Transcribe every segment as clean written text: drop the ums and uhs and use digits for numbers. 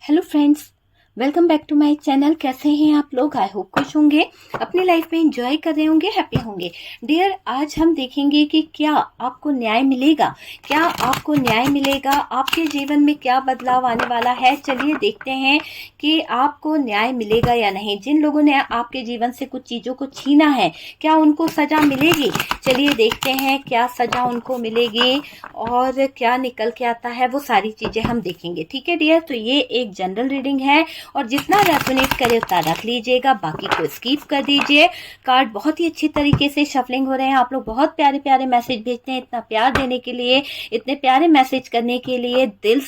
Hello friends, welcome back to my channel. कैसे हैं आप लोग? आई होप खुश होंगे, अपनी लाइफ में एंजॉय कर रहे होंगे, हैप्पी होंगे। डियर, आज हम देखेंगे कि क्या आपको न्याय मिलेगा, क्या आपको न्याय मिलेगा, आपके जीवन में क्या बदलाव आने वाला है। चलिए देखते हैं कि आपको न्याय मिलेगा या नहीं। जिन लोगों ने आपके जीवन से कुछ चीज़ों को छीना है, क्या उनको सज़ा मिलेगी? चलिए देखते हैं क्या सज़ा उनको मिलेगी और क्या निकल के आता है, वो सारी चीज़ें हम देखेंगे। ठीक है डियर, तो ये एक जनरल रीडिंग है और जितना रेजोनेट करे उतना रख लीजिएगा, बाकी को स्किप कर दीजिए। कार्ड बहुत ही अच्छी तरीके से शफलिंग हो रहे हैं। आप लोग बहुत प्यारे प्यारे मैसेज भेजते हैं। इतना प्यार देने के लिए, इतने प्यारे मैसेज करने के लिए दिल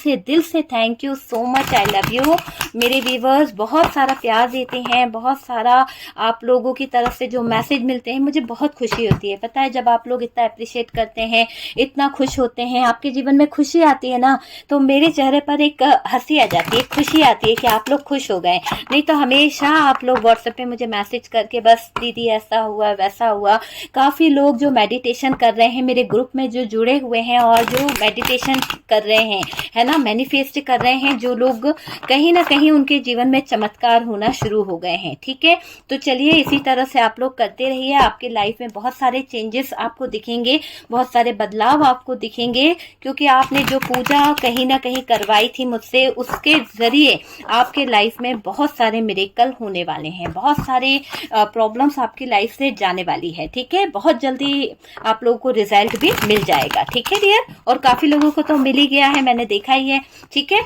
से thank you so much. I love you मेरे व्यूवर्स। बहुत सारा प्यार देते हैं, बहुत सारा आप लोगों की तरफ से जो मैसेज मिलते हैं, मुझे बहुत खुशी होती है। पता है, जब आप लोग इतना अप्रिशिएट करते हैं, इतना खुश होते हैं, आपके जीवन में खुशी आती है ना, तो मेरे चेहरे पर एक हंसी आ जाती है, खुशी आती है कि आप लोग खुश हो गए। नहीं तो हमेशा आप लोग व्हाट्सएप पे मुझे मैसेज करके बस दीदी ऐसा हुआ वैसा हुआ। काफ़ी लोग जो मेडिटेशन कर रहे हैं, मेरे ग्रुप में जो जुड़े हुए हैं और जो मेडिटेशन कर रहे हैं, है ना, मैनिफेस्ट कर रहे हैं, जो लोग कहीं ना कहीं उनके जीवन में चमत्कार होना शुरू हो गए हैं। ठीक है, तो चलिए इसी तरह से आप लोग करते रहिए। आपके लाइफ में बहुत सारे चेंजेस आपको दिखेंगे, बहुत सारे बदलाव आपको दिखेंगे, क्योंकि आपने जो पूजा कहीं ना कहीं करवाई थी मुझसे, उसके जरिए आपके लाइफ में बहुत सारे मिरेकल होने वाले हैं, बहुत सारे प्रॉब्लम्स आपकी लाइफ से जाने वाली है। ठीक है, बहुत जल्दी आप लोगों को रिजल्ट भी मिल जाएगा। ठीक है डियर, और काफी लोगों को तो मिल ही गया है, मैंने देखा ही है। ठीक है,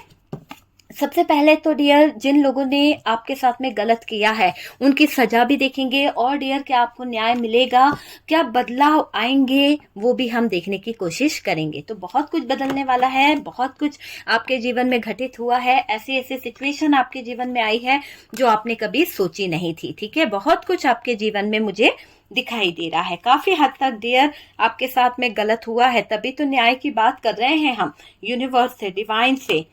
सबसे पहले तो डियर, जिन लोगों ने आपके साथ में गलत किया है उनकी सजा भी देखेंगे, और डियर क्या आपको न्याय मिलेगा, क्या बदलाव आएंगे, वो भी हम देखने की कोशिश करेंगे। तो बहुत कुछ बदलने वाला है, बहुत कुछ आपके जीवन में घटित हुआ है, ऐसी ऐसी सिचुएशन आपके जीवन में आई है जो आपने कभी सोची नहीं थी। ठीक है, बहुत कुछ आपके जीवन में मुझे दिखाई दे रहा है। काफी हद तक डियर आपके साथ में गलत हुआ है, तभी तो न्याय की बात कर रहे हैं हम यूनिवर्स से, डिवाइन से,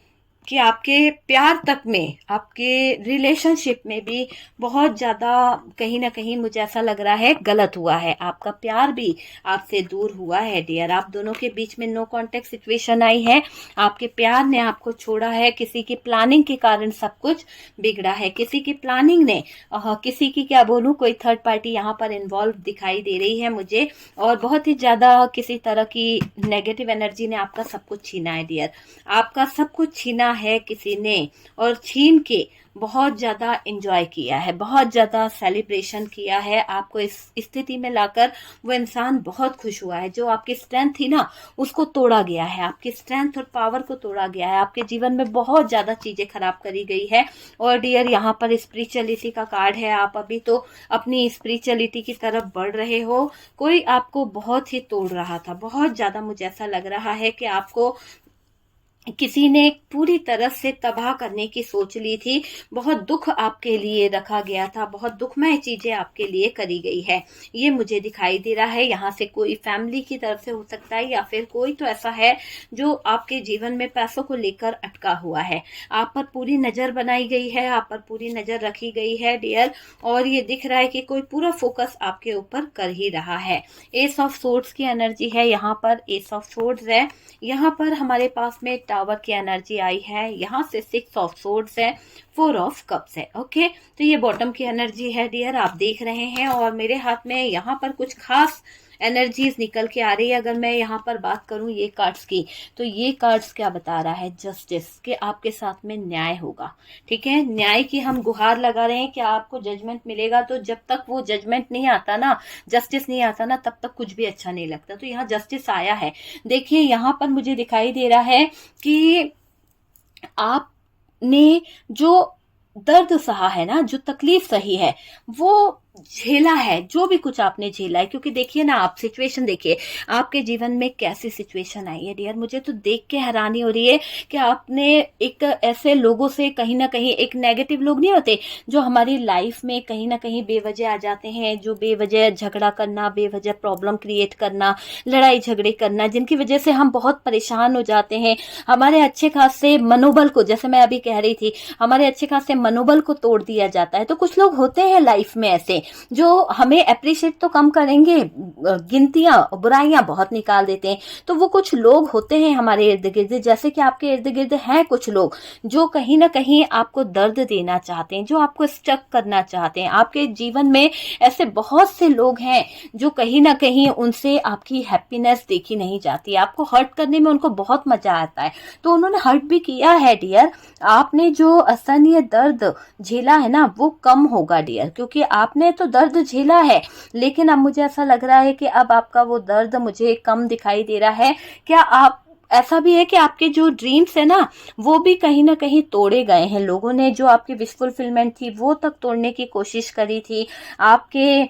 कि आपके प्यार तक में, आपके रिलेशनशिप में भी बहुत ज़्यादा कहीं ना कहीं मुझे ऐसा लग रहा है गलत हुआ है। आपका प्यार भी आपसे दूर हुआ है डियर। आप दोनों के बीच में नो कांटेक्ट सिचुएशन आई है, आपके प्यार ने आपको छोड़ा है, किसी की प्लानिंग के कारण सब कुछ बिगड़ा है, किसी की प्लानिंग ने, किसी की क्या बोलूँ, कोई थर्ड पार्टी यहाँ पर इन्वॉल्व दिखाई दे रही है मुझे, और बहुत ही ज़्यादा किसी तरह की नेगेटिव एनर्जी ने आपका सब कुछ छीना है डियर। आपका सब कुछ छीना है किसी ने, और छीन के बहुत ज़्यादा एंजॉय किया है, बहुत ज़्यादा सेलिब्रेशन किया है। आपको इस स्थिति में लाकर वो इंसान बहुत खुश हुआ है। जो आपकी स्ट्रेंथ थी ना, उसको तोड़ा गया है, आपकी स्ट्रेंथ और पावर को तोड़ा गया है। आपके जीवन में बहुत ज़्यादा चीज़ें खराब करी गई है। और डियर यहाँ पर स्पिरिचुअलिटी का कार्ड है। आप अभी तो अपनी स्पिरिचुअलिटी की तरफ बढ़ रहे हो। कोई आपको बहुत ही तोड़ रहा था, बहुत ज़्यादा मुझे ऐसा लग रहा है कि आपको किसी ने पूरी तरह से तबाह करने की सोच ली थी। बहुत दुख आपके लिए रखा गया था, बहुत दुखमय चीजें आपके लिए करी गई है, ये मुझे दिखाई दे रहा है। यहाँ से कोई फैमिली की तरफ से हो सकता है, या फिर कोई तो ऐसा है जो आपके जीवन में पैसों को लेकर अटका हुआ है। आप पर पूरी नजर बनाई गई है, आप पर पूरी नजर रखी गई है डियर, और ये दिख रहा है कि कोई पूरा फोकस आपके ऊपर कर ही रहा है। एस ऑफ सोर्ड्स की एनर्जी है यहाँ पर, एस ऑफ सोर्ड्स है यहाँ पर। हमारे पास में टावर की एनर्जी आई है, यहाँ से 6 ऑफ सोर्ड्स है, 4 ऑफ कप्स है। ओके, तो ये बॉटम की एनर्जी है डियर, आप देख रहे हैं। और मेरे हाथ में यहाँ पर कुछ खास एनर्जीज निकल के आ रही है। अगर मैं यहाँ पर बात करूँ ये कार्ड्स की, तो ये कार्ड्स क्या बता रहा है? जस्टिस, कि आपके साथ में न्याय होगा। ठीक है, न्याय की हम गुहार लगा रहे हैं कि आपको जजमेंट मिलेगा। तो जब तक वो जजमेंट नहीं आता ना, जस्टिस नहीं आता ना, तब तक कुछ भी अच्छा नहीं लगता। तो यहाँ जस्टिस आया है। देखिए यहाँ पर मुझे दिखाई दे रहा है कि आपने जो दर्द सहा है ना, जो तकलीफ सही है, वो झेला है, जो भी कुछ आपने झेला है। क्योंकि देखिए ना, आप सिचुएशन देखिए, आपके जीवन में कैसी सिचुएशन आई है डियर। मुझे तो देख के हैरानी हो रही है कि आपने एक ऐसे लोगों से, कहीं ना कहीं एक नेगेटिव लोग नहीं होते जो हमारी लाइफ में कहीं ना कहीं बेवजह आ जाते हैं, जो बेवजह झगड़ा करना, बेवजह प्रॉब्लम क्रिएट करना, लड़ाई झगड़े करना, जिनकी वजह से हम बहुत परेशान हो जाते हैं। हमारे अच्छे खासे मनोबल को, जैसे मैं अभी कह रही थी, हमारे अच्छे खासे मनोबल को तोड़ दिया जाता है। तो कुछ लोग होते हैं लाइफ में ऐसे, जो हमें अप्रिशिएट तो कम करेंगे, गिनतियां बुराइयां बहुत निकाल देते हैं। तो वो कुछ लोग होते हैं हमारे इर्द गिर्द, जैसे कि आपके इर्द गिर्द हैं कुछ लोग जो कहीं ना कहीं आपको दर्द देना चाहते हैं, जो आपको स्टक करना चाहते हैं। आपके जीवन में ऐसे बहुत से लोग हैं जो कहीं ना कहीं उनसे आपकी हैप्पीनेस देखी नहीं जाती, आपको हर्ट करने में उनको बहुत मजा आता है। तो उन्होंने हर्ट भी किया है डियर। आपने जो असहनीय दर्द झेला है ना वो कम होगा डियर, क्योंकि आपने तो दर्द झेला है, लेकिन अब मुझे ऐसा लग रहा है कि अब आपका वो दर्द मुझे कम दिखाई दे रहा है। क्या आप ऐसा भी है कि आपके जो ड्रीम्स है ना वो भी कहीं ना कहीं तोड़े गए हैं, लोगों ने जो आपकी विश फुलफिलमेंट थी वो तक तोड़ने की कोशिश करी थी आपके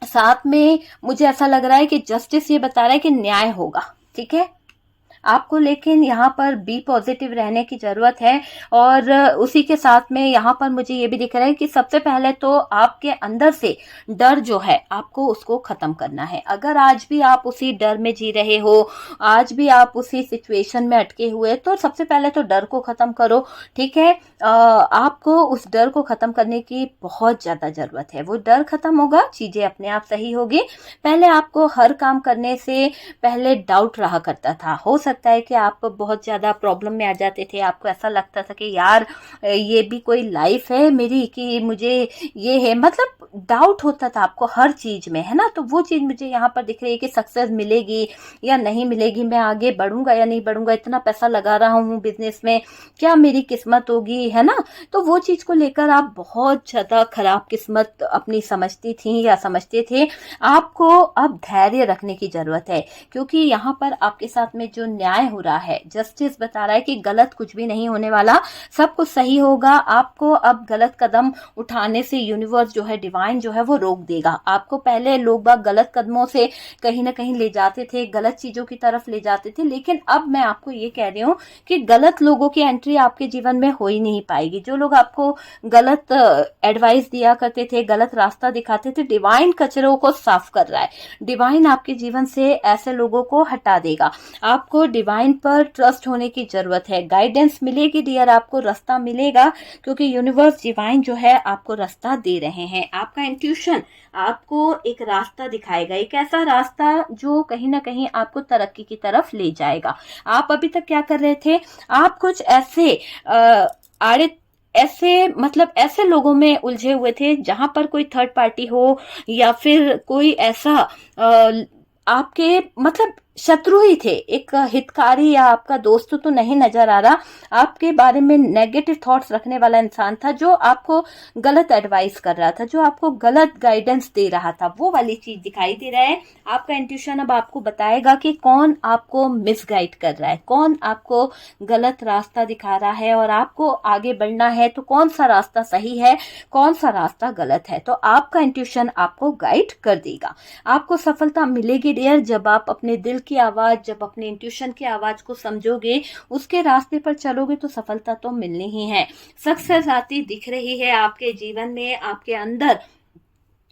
साथ में। मुझे ऐसा लग रहा है कि जस्टिस ये बता रहा है कि न्याय होगा, ठीक है आपको, लेकिन यहाँ पर बी पॉजिटिव रहने की जरूरत है। और उसी के साथ में यहाँ पर मुझे ये भी दिख रहा है कि सबसे पहले तो आपके अंदर से डर जो है आपको उसको खत्म करना है। अगर आज भी आप उसी डर में जी रहे हो, आज भी आप उसी सिचुएशन में अटके हुए, तो सबसे पहले तो डर को खत्म करो, ठीक है। आपको उस डर को खत्म करने की बहुत ज्यादा जरूरत है। वो डर खत्म होगा, चीजें अपने आप सही होगी। पहले आपको हर काम करने से पहले डाउट रहा करता था, हो सकता है कि आप बहुत ज्यादा प्रॉब्लम में आ जाते थे, आपको ऐसा लगता था कि यार ये भी कोई लाइफ है मेरी कि मुझे ये है, मतलब डाउट होता था आपको हर चीज में, है ना। तो वो चीज मुझे यहाँ पर दिख रही है कि सक्सेस मिलेगी या नहीं मिलेगी, मैं आगे बढ़ूंगा या नहीं बढ़ूंगा, इतना पैसा लगा रहा हूँ बिजनेस में, क्या मेरी किस्मत होगी, है ना। तो वो चीज को लेकर आप बहुत ज्यादा खराब किस्मत अपनी समझती थी या समझते थे। आपको अब धैर्य रखने की जरूरत है, क्योंकि यहाँ पर आपके साथ में जो न्याय हो रहा है, जस्टिस बता रहा है कि गलत कुछ भी नहीं होने वाला, सब कुछ सही होगा। आपको अब गलत कदम उठाने से यूनिवर्स जो है, डिवाइन जो है वो रोक देगा आपको। पहले लोग बाग गलत कदमों से कहीं ना कहीं ले जाते थे, गलत चीजों की तरफ ले जाते थे, लेकिन अब मैं आपको ये कह रही हूँ कि गलत लोगों की एंट्री आपके जीवन में हो ही नहीं पाएगी। जो लोग आपको गलत एडवाइस दिया करते थे, गलत रास्ता दिखाते थे, डिवाइन कचरों को साफ कर रहा है। डिवाइन आपके जीवन से ऐसे लोगों को हटा देगा। आपको डिवाइन पर ट्रस्ट होने की जरूरत है, गाइडेंस मिलेगी डियर, आपको रास्ता मिलेगा, क्योंकि यूनिवर्स डिवाइन जो है आपको रास्ता दे रहे हैं। आपका इंट्यूशन आपको एक रास्ता दिखाएगा, एक ऐसा रास्ता जो कहीं ना कहीं आपको तरक्की की तरफ ले जाएगा। आप अभी तक क्या कर रहे थे, आप कुछ ऐसे आड़े ऐसे मतलब ऐसे लोगों में उलझे हुए थे जहां पर कोई थर्ड पार्टी हो या फिर कोई ऐसा आपके मतलब शत्रु ही थे, एक हितकारी या आपका दोस्त तो नहीं नजर आ रहा, आपके बारे में नेगेटिव थॉट्स रखने वाला इंसान था जो आपको गलत एडवाइस कर रहा था, जो आपको गलत गाइडेंस दे रहा था, वो वाली चीज दिखाई दे रहा है। आपका इंट्यूशन अब आपको बताएगा कि कौन आपको मिसगाइड कर रहा है, कौन आपको गलत रास्ता दिखा रहा है, और आपको आगे बढ़ना है तो कौन सा रास्ता सही है, कौन सा रास्ता गलत है। तो आपका इंट्यूशन आपको गाइड कर देगा। आपको सफलता मिलेगी डियर जब आप अपने दिल की आवाज, जब अपने इंट्यूशन की आवाज को समझोगे, उसके रास्ते पर चलोगे, तो सफलता तो मिलनी ही है। सक्सेस आती दिख रही है आपके जीवन में, आपके अंदर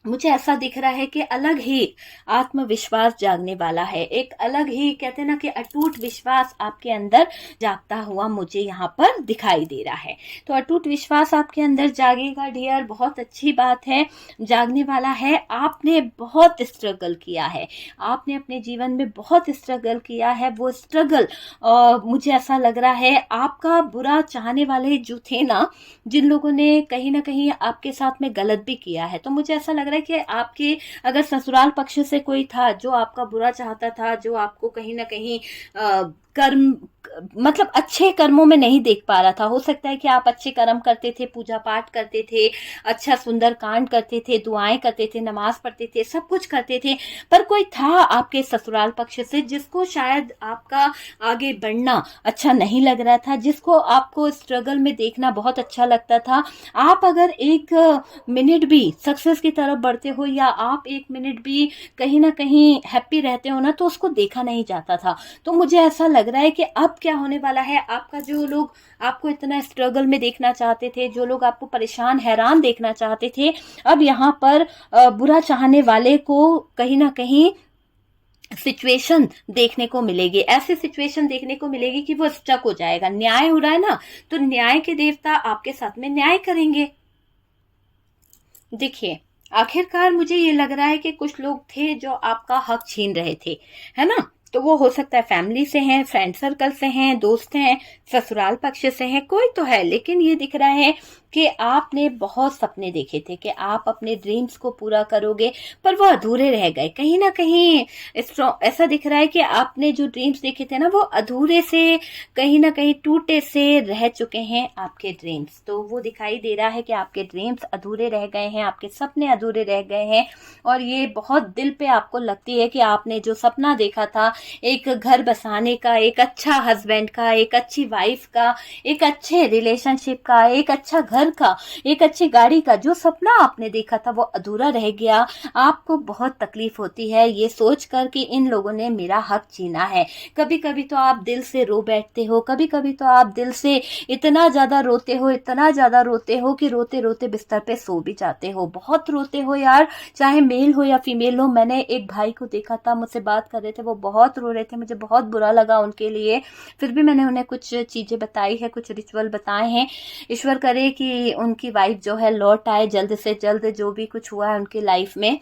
मुझे ऐसा दिख रहा है कि अलग ही आत्मविश्वास जागने वाला है, एक अलग ही कहते हैं ना कि अटूट विश्वास आपके अंदर जागता हुआ मुझे यहाँ पर दिखाई दे रहा है। तो अटूट विश्वास आपके अंदर जागेगा डियर, बहुत अच्छी बात है, जागने वाला है। आपने बहुत स्ट्रगल किया है, आपने अपने जीवन में बहुत स्ट्रगल किया है। वो स्ट्रगल मुझे ऐसा लग रहा है आपका बुरा चाहने वाले जो थे ना, जिन लोगों ने कहीं ना कहीं आपके साथ में गलत भी किया है, तो मुझे ऐसा लग रहा है कि आपके अगर ससुराल पक्ष से कोई था जो आपका बुरा चाहता था, जो आपको कहीं ना कहीं कर्म मतलब अच्छे कर्मों में नहीं देख पा रहा था। हो सकता है कि आप अच्छे कर्म करते थे, पूजा पाठ करते थे, अच्छा सुंदर कांड करते थे, दुआएं करते थे, नमाज पढ़ते थे, सब कुछ करते थे, पर कोई था आपके ससुराल पक्ष से जिसको शायद आपका आगे बढ़ना अच्छा नहीं लग रहा था, जिसको आपको स्ट्रगल में देखना बहुत अच्छा लगता था। आप अगर एक मिनट भी सक्सेस की तरफ बढ़ते हो या आप एक मिनट भी कहीं ना कहीं हैप्पी रहते हो ना, तो उसको देखा नहीं जाता था। तो मुझे ऐसा लग रहा है कि अब क्या होने वाला है, आपका जो लोग आपको इतना स्ट्रगल में देखना चाहते थे, जो लोग आपको परेशान हैरान देखना चाहते थे, अब यहाँ पर बुरा चाहने वाले को कहीं ना कहीं सिचुएशन देखने को मिलेगी, ऐसी सिचुएशन देखने को मिलेगी कि वो स्टक हो जाएगा। न्याय हो रहा है ना, तो न्याय के देवता आपके साथ में न्याय करेंगे। देखिए आखिरकार मुझे ये लग रहा है कि कुछ लोग थे जो आपका हक छीन रहे थे, है ना? तो वो हो सकता है फैमिली से हैं, फ्रेंड सर्कल से हैं, दोस्त हैं, ससुराल पक्ष से हैं, कोई तो है। लेकिन ये दिख रहा है कि आपने बहुत सपने देखे थे कि आप अपने ड्रीम्स को पूरा करोगे, पर वो अधूरे रह गए कहीं ना कहीं। ऐसा दिख रहा है कि आपने जो ड्रीम्स देखे थे ना, वो अधूरे से, कहीं ना कहीं टूटे से रह चुके हैं आपके ड्रीम्स। तो वो दिखाई दे रहा है कि आपके ड्रीम्स अधूरे रह गए हैं, आपके सपने अधूरे रह गए हैं। और ये बहुत दिल पे आपको लगती है कि आपने जो सपना देखा था, एक घर बसाने का, एक अच्छा हस्बैंड का, एक अच्छी वाइफ का, एक अच्छे रिलेशनशिप का, एक अच्छा घर का, एक अच्छी गाड़ी का, जो सपना आपने देखा था वो अधूरा रह गया। आपको बहुत तकलीफ होती है ये सोचकर कि इन लोगों ने मेरा हक छीना है। कभी कभी तो आप दिल से रो बैठते हो, कभी कभी तो आप दिल से इतना ज्यादा रोते हो, इतना ज्यादा रोते हो कि रोते रोते बिस्तर पे सो भी जाते हो। बहुत रोते हो यार, चाहे मेल हो या फीमेल हो। मैंने एक भाई को देखा था, मुझसे बात कर रहे थे, वो बहुत रो रहे थे, मुझे बहुत बुरा लगा उनके लिए। फिर भी मैंने उन्हें कुछ चीजें बताई है, कुछ रिचुअल बताए हैं। ईश्वर करे कि उनकी वाइफ जो है लौट आए जल्द से जल्द। जो भी कुछ हुआ है उनकी लाइफ में,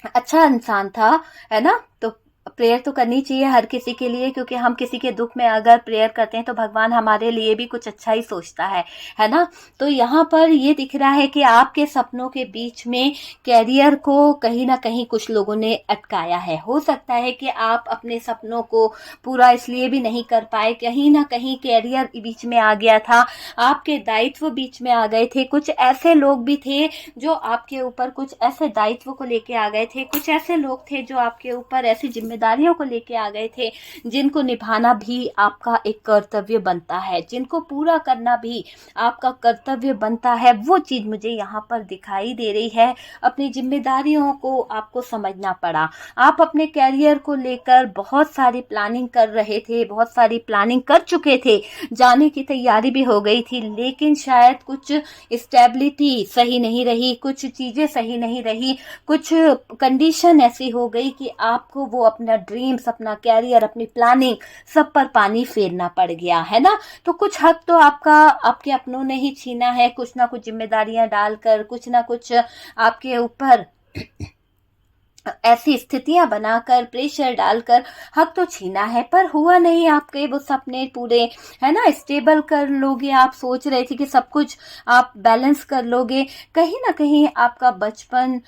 अच्छा इंसान था, है ना? तो प्रेयर तो करनी चाहिए हर किसी के लिए, क्योंकि हम किसी के दुख में अगर प्रेयर करते हैं तो भगवान हमारे लिए भी कुछ अच्छा ही सोचता है ना? तो यहाँ पर ये दिख रहा है कि आपके सपनों के बीच में कैरियर को कहीं ना कहीं कुछ लोगों ने अटकाया है। हो सकता है कि आप अपने सपनों को पूरा इसलिए भी नहीं कर पाए, कहीं ना कहीं कैरियर बीच में आ गया था, आपके दायित्व बीच में आ गए थे। कुछ ऐसे लोग भी थे जो आपके ऊपर कुछ ऐसे दायित्व को लेके आ गए थे, कुछ ऐसे लोग थे जो आपके ऊपर ऐसी जिम्मेदारियों को लेके आ गए थे जिनको निभाना भी आपका एक कर्तव्य बनता है, जिनको पूरा करना भी आपका कर्तव्य बनता है। वो चीज मुझे यहाँ पर दिखाई दे रही है। अपनी जिम्मेदारियों को आपको समझना पड़ा। आप अपने कैरियर को लेकर बहुत सारी प्लानिंग कर रहे थे, बहुत सारी प्लानिंग कर चुके थे, जाने की तैयारी भी हो गई थी, लेकिन शायद कुछ स्टेबिलिटी सही नहीं रही, कुछ चीजें सही नहीं रही, कुछ कंडीशन ऐसी हो गई कि आपको वो अपना ड्रीम्स, अपना कैरियर, अपनी प्लानिंग सब पर पानी फेरना पड़ गया, है ना? तो कुछ हक तो आपका आपके अपनों ने ही छीना है, कुछ ना कुछ जिम्मेदारियां डालकर, कुछ ना कुछ आपके ऊपर ऐसी स्थितियां बनाकर, प्रेशर डालकर हक तो छीना है। पर हुआ नहीं आपके वो सपने पूरे, है ना? स्टेबल कर लोगे, आप सोच रहे थे कि सब कुछ आप बैलेंस कर लोगे। कहीं ना कहीं आपका बचपन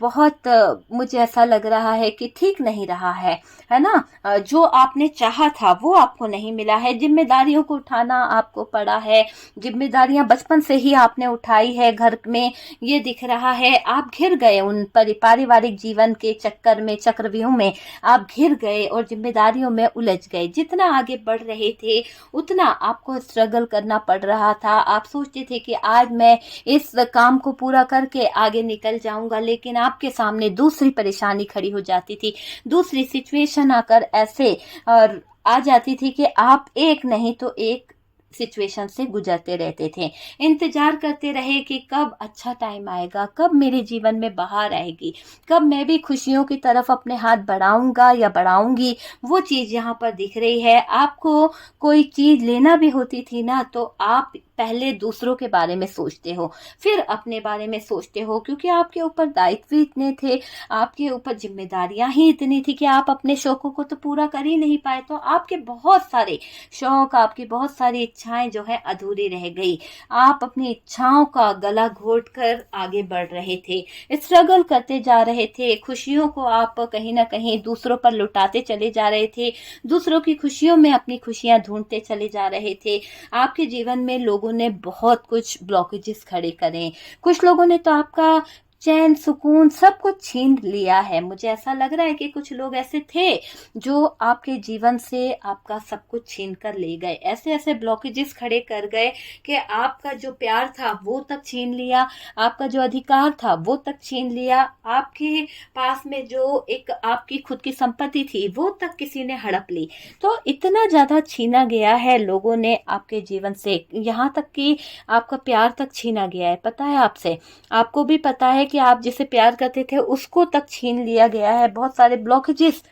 बहुत मुझे ऐसा लग रहा है कि ठीक नहीं रहा है ना? जो आपने चाहा था वो आपको नहीं मिला है। जिम्मेदारियों को उठाना आपको पड़ा है, जिम्मेदारियां बचपन से ही आपने उठाई है घर में, ये दिख रहा है। आप घिर गए उन पारिवारिक जीवन के चक्कर में, चक्रव्यूह में आप घिर गए और जिम्मेदारियों में उलझ गए। जितना आगे बढ़ रहे थे उतना आपको स्ट्रगल करना पड़ रहा था। आप सोचते थे कि आज मैं इस काम को पूरा करके आगे निकल जाऊंगा, लेकिन आपके सामने दूसरी परेशानी खड़ी हो जाती थी, दूसरी सिचुएशन आकर ऐसे और आ जाती थी कि आप एक नहीं तो एक सिचुएशन से गुजरते रहते थे। इंतजार करते रहे कि कब अच्छा टाइम आएगा, कब मेरे जीवन में बहार आएगी, कब मैं भी खुशियों की तरफ अपने हाथ बढ़ाऊंगा या बढ़ाऊंगी। वो चीज यहाँ पर दिख रही है। आपको कोई चीज लेना भी होती थी ना, तो आप पहले दूसरों के बारे में सोचते हो, फिर अपने बारे में सोचते हो, क्योंकि आपके ऊपर दायित्व इतने थे, आपके ऊपर जिम्मेदारियां ही इतनी थी कि आप अपने शौकों को तो पूरा कर ही नहीं पाए। तो आपके बहुत सारे शौक, आपकी बहुत सारी इच्छाएं जो है अधूरी रह गई। आप अपनी इच्छाओं का गला घोट कर आगे बढ़ रहे थे, स्ट्रगल करते जा रहे थे। खुशियों को आप कहीं ना कहीं दूसरों पर लुटाते चले जा रहे थे, दूसरों की खुशियों में अपनी खुशियां ढूंढते चले जा रहे थे। आपके जीवन में लोगों ने बहुत कुछ ब्लॉकेजेस खड़े करे, कुछ लोगों ने तो आपका चैन, सुकून सब कुछ छीन लिया है। मुझे ऐसा लग रहा है कि कुछ लोग ऐसे थे जो आपके जीवन से आपका सब कुछ छीन कर ले गए, ऐसे ऐसे ब्लॉकेजेस खड़े कर गए कि आपका जो प्यार था वो तक छीन लिया, आपका जो अधिकार था वो तक छीन लिया, आपके पास में जो एक आपकी खुद की संपत्ति थी वो तक किसी ने हड़प ली। तो इतना ज्यादा छीना गया है लोगों ने आपके जीवन से, यहाँ तक कि आपका प्यार तक छीना गया है। पता है आपसे, आपको भी पता है कि आप जिसे प्यार करते थे उसको तक छीन लिया गया है। बहुत सारे ब्लॉकेजेस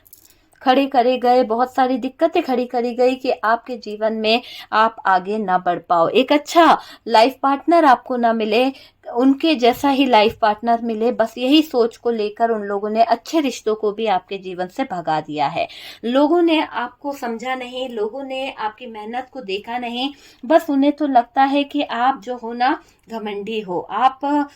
खड़े करे गए, बहुत सारी दिक्कतें खड़ी करी गई कि आपके जीवन में आप आगे ना बढ़ पाओ, एक अच्छा लाइफ पार्टनर आपको ना मिले, उनके जैसा ही लाइफ पार्टनर मिले, बस यही सोच को लेकर उन लोगों ने अच्छे रिश्तों को भी आपके जीवन से भगा दिया है। लोगों ने आपको समझा नहीं, लोगों ने आपकी मेहनत को देखा नहीं, बस उन्हें तो लगता है कि आप जो हो ना घमंडी हो, आप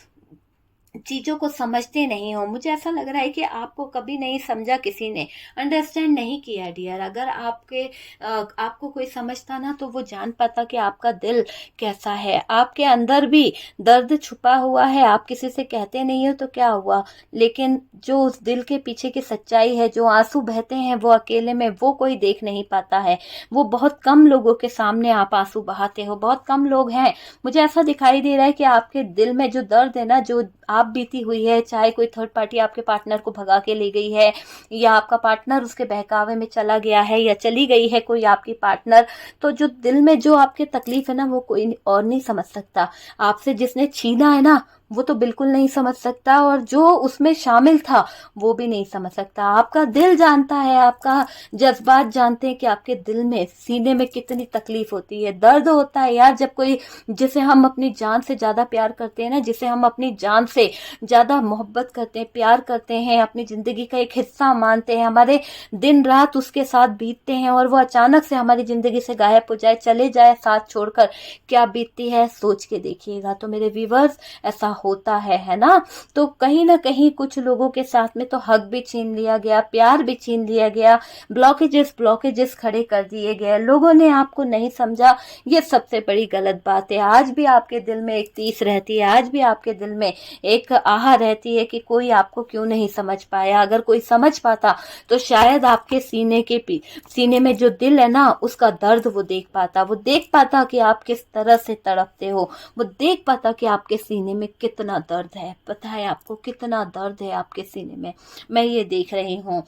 चीजों को समझते नहीं हो। मुझे ऐसा लग रहा है कि आपको कभी नहीं समझा किसी ने, अंडरस्टैंड नहीं किया डियर। अगर आपको कोई समझता ना तो वो जान पाता कि आपका दिल कैसा है, आपके अंदर भी दर्द छुपा हुआ है, आप किसी से कहते नहीं हो तो क्या हुआ, लेकिन जो उस दिल के पीछे की सच्चाई है, जो आंसू बहते हैं वो अकेले में, वो कोई देख नहीं पाता है। वो बहुत कम लोगों के सामने आप आंसू बहाते हो, बहुत कम लोग हैं। मुझे ऐसा दिखाई दे रहा है कि आपके दिल में जो दर्द है ना, जो आप बीती हुई है, चाहे कोई थर्ड पार्टी आपके पार्टनर को भगा के ले गई है, या आपका पार्टनर उसके बहकावे में चला गया है, या चली गई है कोई आपकी पार्टनर, तो जो दिल में जो आपके तकलीफ है ना, वो कोई और नहीं समझ सकता। आपसे जिसने छीना है ना, वो तो बिल्कुल नहीं समझ सकता, और जो उसमें शामिल था वो भी नहीं समझ सकता। आपका दिल जानता है, आपका जज्बात जानते हैं कि आपके दिल में, सीने में कितनी तकलीफ होती है, दर्द होता है यार, जब कोई जिसे हम अपनी जान से ज्यादा प्यार करते हैं ना, जिसे हम अपनी जान से ज्यादा मोहब्बत करते हैं, प्यार करते हैं, अपनी जिंदगी का एक हिस्सा मानते हैं, हमारे दिन रात उसके साथ बीतते हैं, और वो अचानक से हमारी जिंदगी से गायब हो जाए, चले जाए साथ छोड़कर, क्या बीतती है सोच के देखिएगा। तो मेरे व्यूवर्स, ऐसा होता है ना। तो कहीं ना कहीं कुछ लोगों के साथ में तो हक भी छीन लिया गया, प्यार भी छीन लिया गया, ब्लॉकेजेस खड़े कर दिए गए, लोगों ने आपको नहीं समझा। ये सबसे बड़ी गलत बात है। आज भी आपके दिल में एक टीस रहती है, आज भी आपके दिल में एक आह रहती है कि कोई आपको क्यों नहीं समझ पाया। अगर कोई समझ पाता तो शायद आपके सीने में जो दिल है ना, उसका दर्द वो देख पाता, वो देख पाता कि आप किस तरह से तड़पते हो, वो देख पाता कि आपके सीने में कितना दर्द है। पता है आपको कितना दर्द है आपके सीने में? मैं ये देख रही हूँ।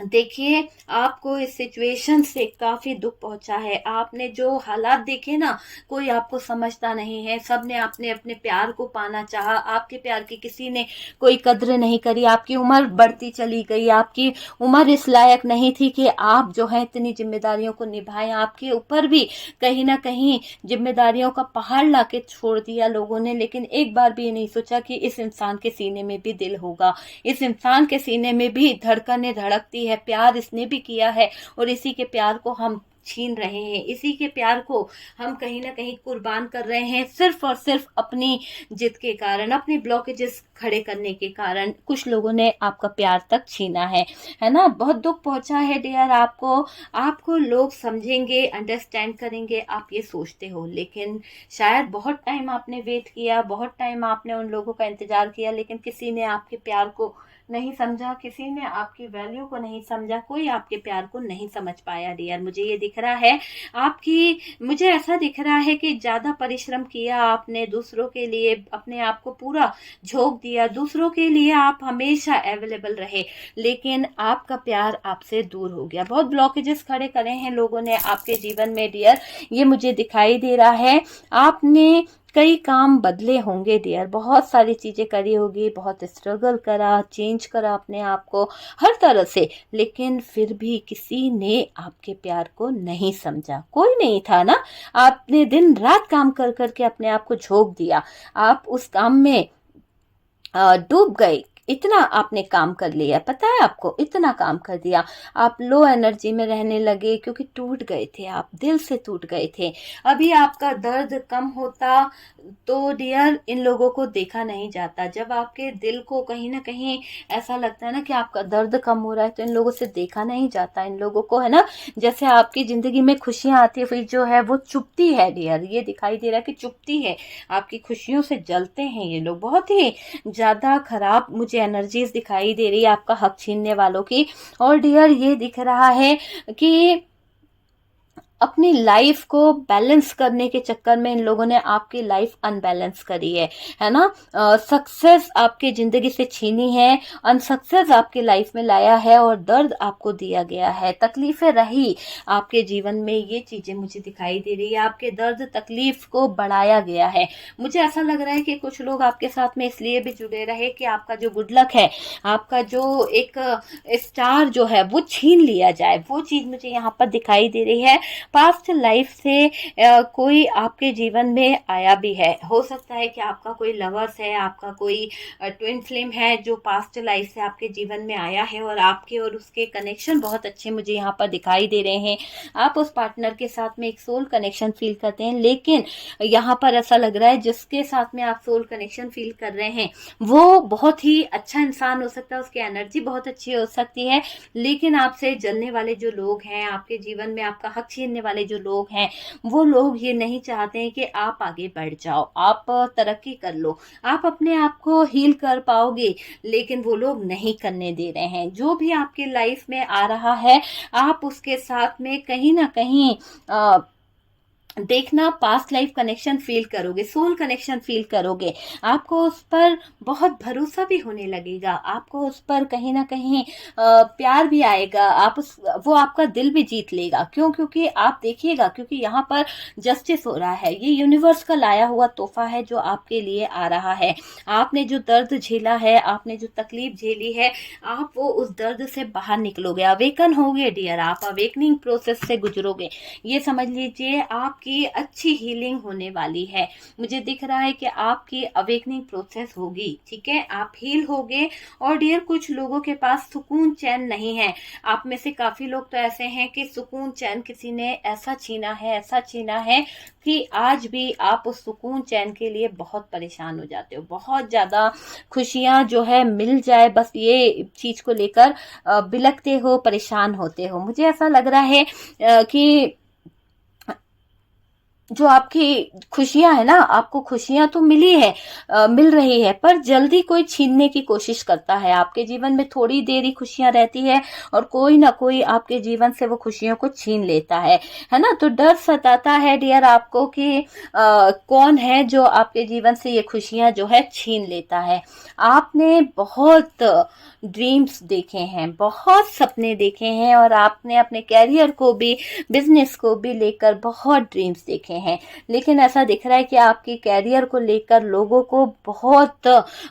देखिए, आपको इस सिचुएशन से काफी दुख पहुंचा है। आपने जो हालात देखे ना, कोई आपको समझता नहीं है। सबने आपने अपने प्यार को पाना चाहा, आपके प्यार की किसी ने कोई कद्र नहीं करी। आपकी उम्र बढ़ती चली गई, आपकी उम्र इस लायक नहीं थी कि आप जो है इतनी जिम्मेदारियों को निभाएं। आपके ऊपर भी कहीं ना कहीं जिम्मेदारियों का पहाड़ लाके छोड़ दिया लोगों ने, लेकिन एक बार भी ये नहीं सोचा कि इस इंसान के सीने में भी दिल होगा, इस इंसान के सीने में भी धड़कनें धड़कती है, प्यार इसने भी किया है, और इसी के प्यार को हम छीन रहे हैं, इसी के प्यार को हम कहीं ना कहीं कुर्बान कर रहे हैं, सिर्फ और सिर्फ अपनी जिद के कारण, अपनी ब्लॉकेजेस खड़े करने के कारण। कुछ लोगों ने आपका प्यार तक छीना है ना। बहुत दुख पहुंचा है डियर आपको लोग समझेंगे, अंडरस्टैंड करेंगे, आप ये सोचते हो, लेकिन शायद बहुत टाइम आपने वेट किया, बहुत टाइम आपने उन लोगों का इंतजार किया, लेकिन किसी ने आपके प्यार को नहीं समझा, किसी ने आपकी वैल्यू को नहीं समझा, कोई आपके प्यार को नहीं समझ पाया डियर। मुझे ये दिख रहा है मुझे ऐसा दिख रहा है कि ज्यादा परिश्रम किया आपने दूसरों के लिए, अपने आप को पूरा झोंक दिया, दूसरों के लिए आप हमेशा अवेलेबल रहे, लेकिन आपका प्यार आपसे दूर हो गया। बहुत ब्लॉकेजेस खड़े करे हैं लोगों ने आपके जीवन में डियर, ये मुझे दिखाई दे रहा है। आपने कई काम बदले होंगे डियर, बहुत सारी चीजें करी होगी, बहुत स्ट्रगल करा, चेंज करा अपने आप को हर तरह से, लेकिन फिर भी किसी ने आपके प्यार को नहीं समझा, कोई नहीं था ना। आपने दिन रात काम कर करके अपने आप को झोंक दिया, आप उस काम में डूब गए, इतना आपने काम कर लिया, पता है आपको, इतना काम कर दिया, आप लो एनर्जी में रहने लगे, क्योंकि टूट गए थे, आप दिल से टूट गए थे। अभी आपका दर्द कम होता तो डियर इन लोगों को देखा नहीं जाता। जब आपके दिल को कहीं ना कहीं ऐसा लगता है ना कि आपका दर्द कम हो रहा है, तो इन लोगों से देखा नहीं जाता। इन लोगों को है ना, जैसे आपकी जिंदगी में खुशियां आती है, फिर जो है वो चुपती है डियर, ये दिखाई दे रहा है कि चुपती है, आपकी खुशियों से जलते हैं ये लोग। बहुत ही ज्यादा खराब मुझे एनर्जीज दिखाई दे रही है आपका हक छीनने वालों की। और डियर ये दिख रहा है कि अपनी लाइफ को बैलेंस करने के चक्कर में इन लोगों ने आपकी लाइफ अनबैलेंस करी है ना। सक्सेस आपके जिंदगी से छीनी है, अनसक्सेस आपकी लाइफ में लाया है और दर्द आपको दिया गया है, तकलीफें रही आपके जीवन में, ये चीजें मुझे दिखाई दे रही है। आपके दर्द तकलीफ को बढ़ाया गया है। मुझे ऐसा लग रहा है कि कुछ लोग आपके साथ में इसलिए भी जुड़े रहे कि आपका जो गुड लक है, आपका जो एक स्टार जो है वो छीन लिया जाए, वो चीज मुझे यहाँ पर दिखाई दे रही है। पास्ट लाइफ से कोई आपके जीवन में आया भी है। हो सकता है कि आपका कोई लवर्स है, आपका कोई ट्विन फ्लेम है जो पास्ट लाइफ से आपके जीवन में आया है और आपके और उसके कनेक्शन बहुत अच्छे मुझे यहाँ पर दिखाई दे रहे हैं। आप उस पार्टनर के साथ में एक सोल कनेक्शन फील करते हैं, लेकिन यहाँ पर ऐसा लग रहा है जिसके साथ में आप सोल कनेक्शन फील कर रहे हैं वो बहुत ही अच्छा इंसान हो सकता है, उसकी एनर्जी बहुत अच्छी हो सकती है, लेकिन आपसे जलने वाले जो लोग हैं, आपके जीवन में आपका हक छीनने वाले जो लोग हैं, वो लोग ये नहीं चाहते हैं कि आप आगे बढ़ जाओ, आप तरक्की कर लो, आप अपने आप को हील कर पाओगे, लेकिन वो लोग नहीं करने दे रहे हैं। जो भी आपकी लाइफ में आ रहा है, आप उसके साथ में कहीं ना कहीं देखना पास्ट लाइफ कनेक्शन फील करोगे, सोल कनेक्शन फील करोगे, आपको उस पर बहुत भरोसा भी होने लगेगा, आपको उस पर कहीं ना कहीं प्यार भी आएगा, वो आपका दिल भी जीत लेगा। क्यों? क्योंकि आप देखिएगा, क्योंकि यहाँ पर जस्टिस हो रहा है, ये यूनिवर्स का लाया हुआ तोहफा है जो आपके लिए आ रहा है। आपने जो दर्द झेला है, आपने जो तकलीफ झेली है, आप वो उस दर्द से बाहर निकलोगे, अवेकन होगे डियर, आप अवेकनिंग प्रोसेस से गुजरोगे। ये समझ लीजिए आपकी अच्छी हीलिंग होने वाली है। मुझे दिख रहा है कि आपकी अवेकनिंग प्रोसेस होगी, ठीक है, आप हील होगे। और डियर, कुछ लोगों के पास सुकून चैन नहीं है। आप में से काफी लोग तो ऐसे हैं कि सुकून चैन किसी ने ऐसा छीना है कि आज भी आप उस सुकून चैन के लिए बहुत परेशान हो जाते हो, बहुत ज्यादा खुशियां जो है मिल जाए बस ये चीज को लेकर बिलखते हो, परेशान होते हो। मुझे ऐसा लग रहा है कि जो आपकी खुशियां है ना, आपको खुशियां तो मिल रही है, पर जल्दी कोई छीनने की कोशिश करता है। आपके जीवन में थोड़ी देर ही खुशियां रहती है और कोई ना कोई आपके जीवन से वो खुशियों को छीन लेता है ना। तो डर सताता है डियर आपको कि कौन है जो आपके जीवन से ये खुशियां जो है छीन लेता है। आपने बहुत ड्रीम्स देखे हैं, बहुत सपने देखे हैं और आपने अपने कैरियर को भी, बिजनेस को भी लेकर बहुत ड्रीम्स देखे हैं, लेकिन ऐसा दिख रहा है कि आपके कैरियर को लेकर लोगों को बहुत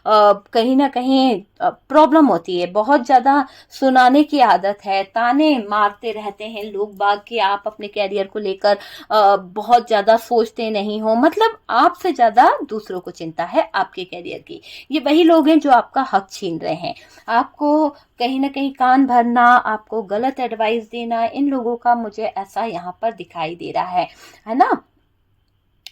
कहीं ना कहीं प्रॉब्लम होती है, बहुत ज्यादा सुनाने की आदत है, ताने मारते रहते हैं लोग बाग कि आप अपने कैरियर को लेकर बहुत ज्यादा सोचते नहीं हो, मतलब आपसे ज्यादा दूसरों को चिंता है आपके कैरियर की। ये वही लोग हैं जो आपका हक छीन रहे हैं, आपको कहीं ना कहीं कान भरना, आपको गलत एडवाइस देना, इन लोगों का मुझे ऐसा यहाँ पर दिखाई दे रहा है ना।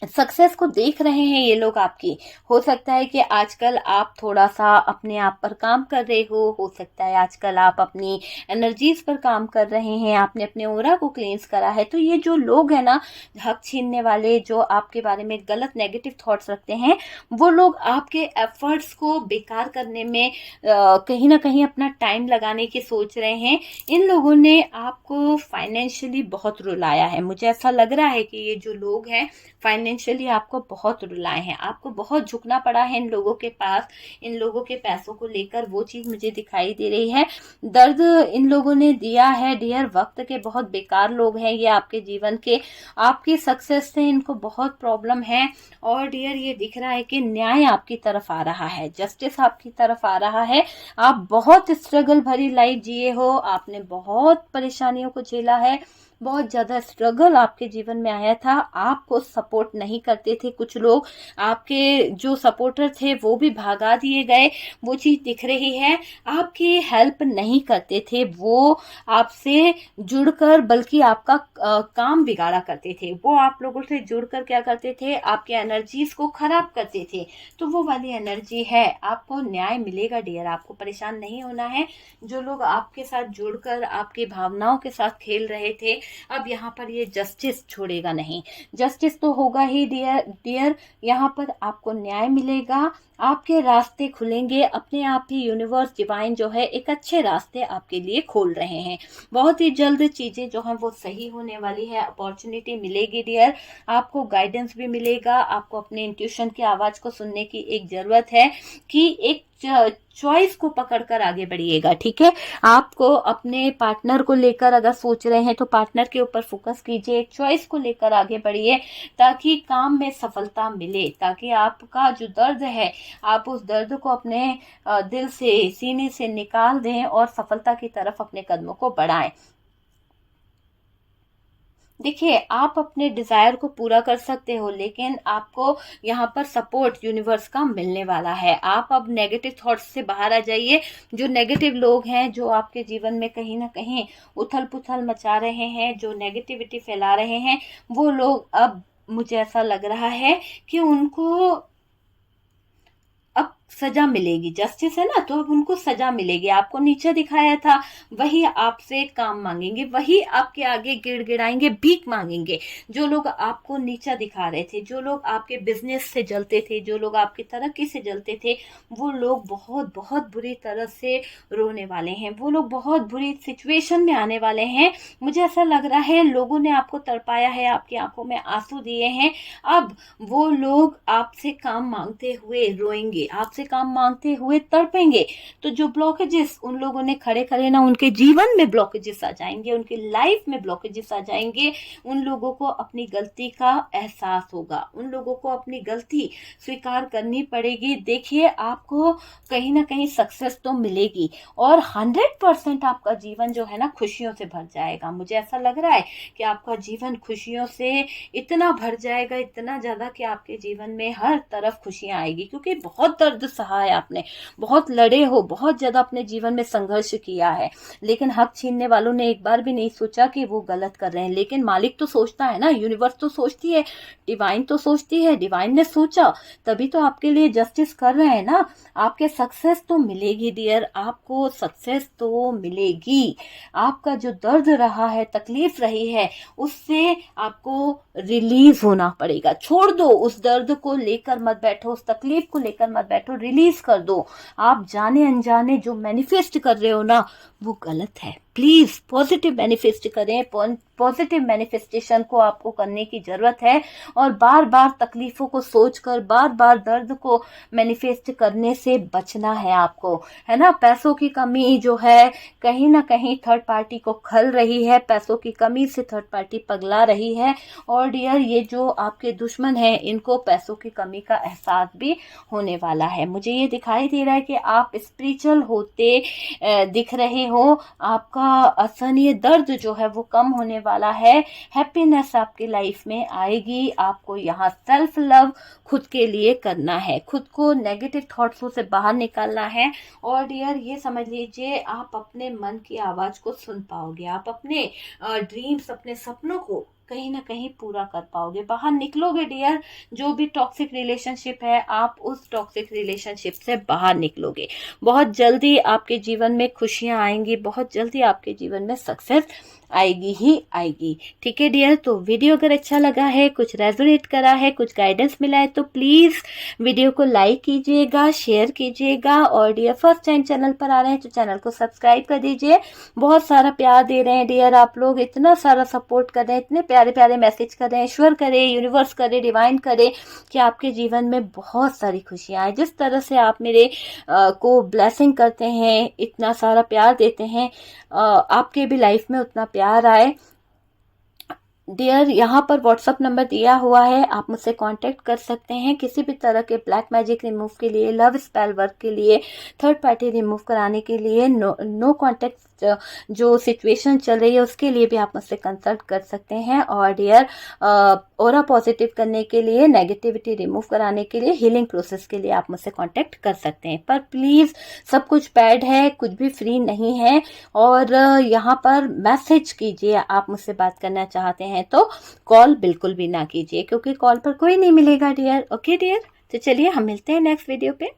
सक्सेस को देख रहे हैं ये लोग आपकी। हो सकता है कि आजकल आप थोड़ा सा अपने आप पर काम कर रहे हो सकता है आजकल आप अपनी एनर्जीज पर काम कर रहे हैं, आपने अपने ओरा को क्लींस करा है। तो ये जो लोग हैं ना, हक छीनने वाले, जो आपके बारे में गलत नेगेटिव थॉट्स रखते हैं, वो लोग आपके एफर्ट्स को बेकार करने में कहीं ना कहीं अपना टाइम लगाने की सोच रहे हैं। इन लोगों ने आपको फाइनेंशियली बहुत रुलाया है। मुझे ऐसा लग रहा है कि ये जो लोग हैं फाइनेंशियली आपको बहुत रुलाए हैं, आपको बहुत झुकना पड़ा है इन लोगों के पास, इन लोगों के पैसों को लेकर। वो चीज मुझे दिखाई दे रही है। दर्द इन लोगों ने दिया है डियर, वक्त के बहुत बेकार लोग हैं ये आपके जीवन के, आपकी सक्सेस से इनको बहुत प्रॉब्लम है। और डियर, ये दिख रहा है कि न्याय आपकी तरफ आ रहा है, जस्टिस आपकी तरफ आ रहा है। आप बहुत स्ट्रगल भरी लाइफ जिए हो, आपने बहुत परेशानियों को झेला है, बहुत ज्यादा स्ट्रगल आपके जीवन में आया था, आपको सपोर्ट नहीं करते थे कुछ लोग, आपके जो सपोर्टर थे वो भी भगा दिए गए, वो चीज दिख रही है। आपकी हेल्प नहीं करते थे वो, आपसे जुड़कर बल्कि आपका काम बिगाड़ा करते थे। वो आप लोगों से जुड़कर क्या करते थे, आपके एनर्जीज को खराब करते थे। तो वो वाली एनर्जी है, आपको न्याय मिलेगा डियर, आपको परेशान नहीं होना है। जो लोग आपके साथ जुड़कर आपकी भावनाओं के साथ खेल रहे थे, अब यहाँ पर ये जस्टिस छोड़ेगा नहीं, जस्टिस तो होगा ही डियर। यहाँ पर आपको न्याय मिलेगा, आपके रास्ते खुलेंगे, अपने आप ही यूनिवर्स डिवाइन जो है एक अच्छे रास्ते आपके लिए खोल रहे हैं। बहुत ही जल्द चीजें जो हैं वो सही होने वाली है, अपॉर्चुनिटी मिलेगी डियर, आपको गाइडेंस भी मिलेगा। आपको अपने इंट्यूशन की आवाज को सुनने की एक जरूरत है कि एक चॉइस को पकड़कर आगे बढ़िएगा, ठीक है। आपको अपने पार्टनर को लेकर अगर सोच रहे हैं तो पार्टनर के ऊपर फोकस कीजिए, एक चॉइस को लेकर आगे बढ़िए ताकि काम में सफलता मिले, ताकि आपका जो दर्द है आप उस दर्द को अपने दिल से, सीने से निकाल दें और सफलता की तरफ अपने कदमों को बढ़ाएं। देखिए, आप अपने डिजायर को पूरा कर सकते हो, लेकिन आपको यहाँ पर सपोर्ट यूनिवर्स का मिलने वाला है। आप अब नेगेटिव थॉट्स से बाहर आ जाइए। जो नेगेटिव लोग हैं, जो आपके जीवन में कहीं ना कहीं उथल पुथल मचा रहे हैं, जो नेगेटिविटी फैला रहे हैं, वो लोग अब मुझे ऐसा लग रहा है कि उनको अब सजा मिलेगी। जस्टिस है ना, तो अब उनको सजा मिलेगी। आपको नीचे दिखाया था, वही आपसे काम मांगेंगे, वही आपके आगे गिड़गिड़ाएंगे, भीख मांगेंगे। जो लोग आपको नीचा दिखा रहे थे, जो लोग आपके बिजनेस से जलते थे, जो लोग आपकी तरक्की से जलते थे, वो लोग बहुत बहुत बुरी तरह से रोने वाले हैं, वो लोग बहुत बुरी सिचुएशन में आने वाले हैं। मुझे ऐसा लग रहा है लोगों ने आपको तड़पाया है, आपकी आंखों में आंसू दिए हैं। अब वो लोग आपसे काम मांगते हुए रोएंगे, आपसे काम मांगते हुए तड़पेंगे। तो जो ब्लॉकेजेस उन लोगों ने खड़े करे ना, उनके जीवन में ब्लॉकेजेस आ जाएंगे, उनकी लाइफ में ब्लॉकेजेस आ जाएंगे। उन लोगों को अपनी गलती का एहसास होगा, उन लोगों को अपनी गलती स्वीकार करनी पड़ेगी। देखिए, आपको कहीं ना कहीं सक्सेस तो मिलेगी और 100% आपका जीवन जो है ना खुशियों से भर जाएगा। मुझे ऐसा लग रहा है कि आपका जीवन खुशियों से इतना भर जाएगा, इतना ज्यादा कि आपके जीवन में हर तरफ खुशियां आएगी, क्योंकि बहुत दर्द सहा है आपने, बहुत लड़े हो, बहुत ज्यादा अपने जीवन में संघर्ष किया है। लेकिन हक छीनने वालों ने एक बार भी नहीं सोचा कि वो गलत कर रहे हैं। लेकिन मालिक तो सोचता है ना, यूनिवर्स तो सोचती है, डिवाइन तो सोचती है। डिवाइन ने सोचा तभी तो आपके लिए जस्टिस कर रहे हैं ना। आपके सक्सेस तो मिलेगी डियर, आपको सक्सेस तो मिलेगी। आपका जो दर्द रहा है, तकलीफ रही है, उससे आपको रिलीज होना पड़ेगा। छोड़ दो, उस दर्द को लेकर मत बैठो, उस तकलीफ को लेकर मत बैठो, रिलीज कर दो। आप जाने अनजाने जो मैनिफेस्ट कर रहे हो ना, वो गलत है। प्लीज पॉजिटिव मैनिफेस्ट करें, पॉजिटिव मैनिफेस्टेशन को आपको करने की जरूरत है। और बार बार तकलीफों को सोचकर, बार बार दर्द को मैनिफेस्ट करने से बचना है आपको, है ना। पैसों की कमी जो है कहीं ना कहीं थर्ड पार्टी को खल रही है, पैसों की कमी से थर्ड पार्टी पगला रही है। और डियर, ये जो आपके दुश्मन हैं, इनको पैसों की कमी का एहसास भी होने वाला है। मुझे ये दिखाई दे रहा है कि आप स्पिरिचुअल होते दिख रहे हो। आपका असहनीय दर्द जो है वो कम होने वाला है। हैप्पीनेस आपकी लाइफ में आएगी। आपको यहाँ सेल्फ लव खुद के लिए करना है, खुद को नेगेटिव थॉट्सों से बाहर निकालना है। और डियर, ये समझ लीजिए, आप अपने मन की आवाज को सुन पाओगे, आप अपने ड्रीम्स, अपने सपनों को कहीं ना कहीं पूरा कर पाओगे, बाहर निकलोगे डियर। जो भी टॉक्सिक रिलेशनशिप है, आप उस टॉक्सिक रिलेशनशिप से बाहर निकलोगे। बहुत जल्दी आपके जीवन में खुशियां आएंगी, बहुत जल्दी आपके जीवन में सक्सेस आएगी ही आएगी। ठीक है डियर, तो वीडियो अगर अच्छा लगा है, कुछ रेजोनेट करा है, कुछ गाइडेंस मिला है, तो प्लीज वीडियो को लाइक कीजिएगा, शेयर कीजिएगा। और डियर, फर्स्ट टाइम चैनल पर आ रहे हैं तो चैनल को सब्सक्राइब कर दीजिए। बहुत सारा प्यार दे रहे हैं डियर, आप लोग इतना सारा सपोर्ट कर रहे हैं, इतने प्यारे प्यारे मैसेज कर रहे हैं। ईश्वर करे, यूनिवर्स करे, डिवाइन करे कि आपके जीवन में बहुत सारी खुशियां आए। जिस तरह से आप मेरे को ब्लेसिंग करते हैं, इतना सारा प्यार देते हैं, आपके भी लाइफ में उतना प्यार आए डियर। यहाँ पर व्हाट्सअप नंबर दिया हुआ है, आप मुझसे कांटेक्ट कर सकते हैं किसी भी तरह के ब्लैक मैजिक रिमूव के लिए, लव स्पेल वर्क के लिए, थर्ड पार्टी रिमूव कराने के लिए, नो कांटेक्ट जो सिचुएशन चल रही है उसके लिए भी आप मुझसे कंसल्ट कर सकते हैं। और डियर, ऑरा पॉजिटिव करने के लिए, नेगेटिविटी रिमूव कराने के लिए, हीलिंग प्रोसेस के लिए आप मुझसे कांटेक्ट कर सकते हैं। पर प्लीज, सब कुछ पेड है, कुछ भी फ्री नहीं है। और यहाँ पर मैसेज कीजिए, आप मुझसे बात करना चाहते हैं तो कॉल बिल्कुल भी ना कीजिए, क्योंकि कॉल पर कोई नहीं मिलेगा डियर। ओके डियर, तो चलिए हम मिलते हैं नेक्स्ट वीडियो पे।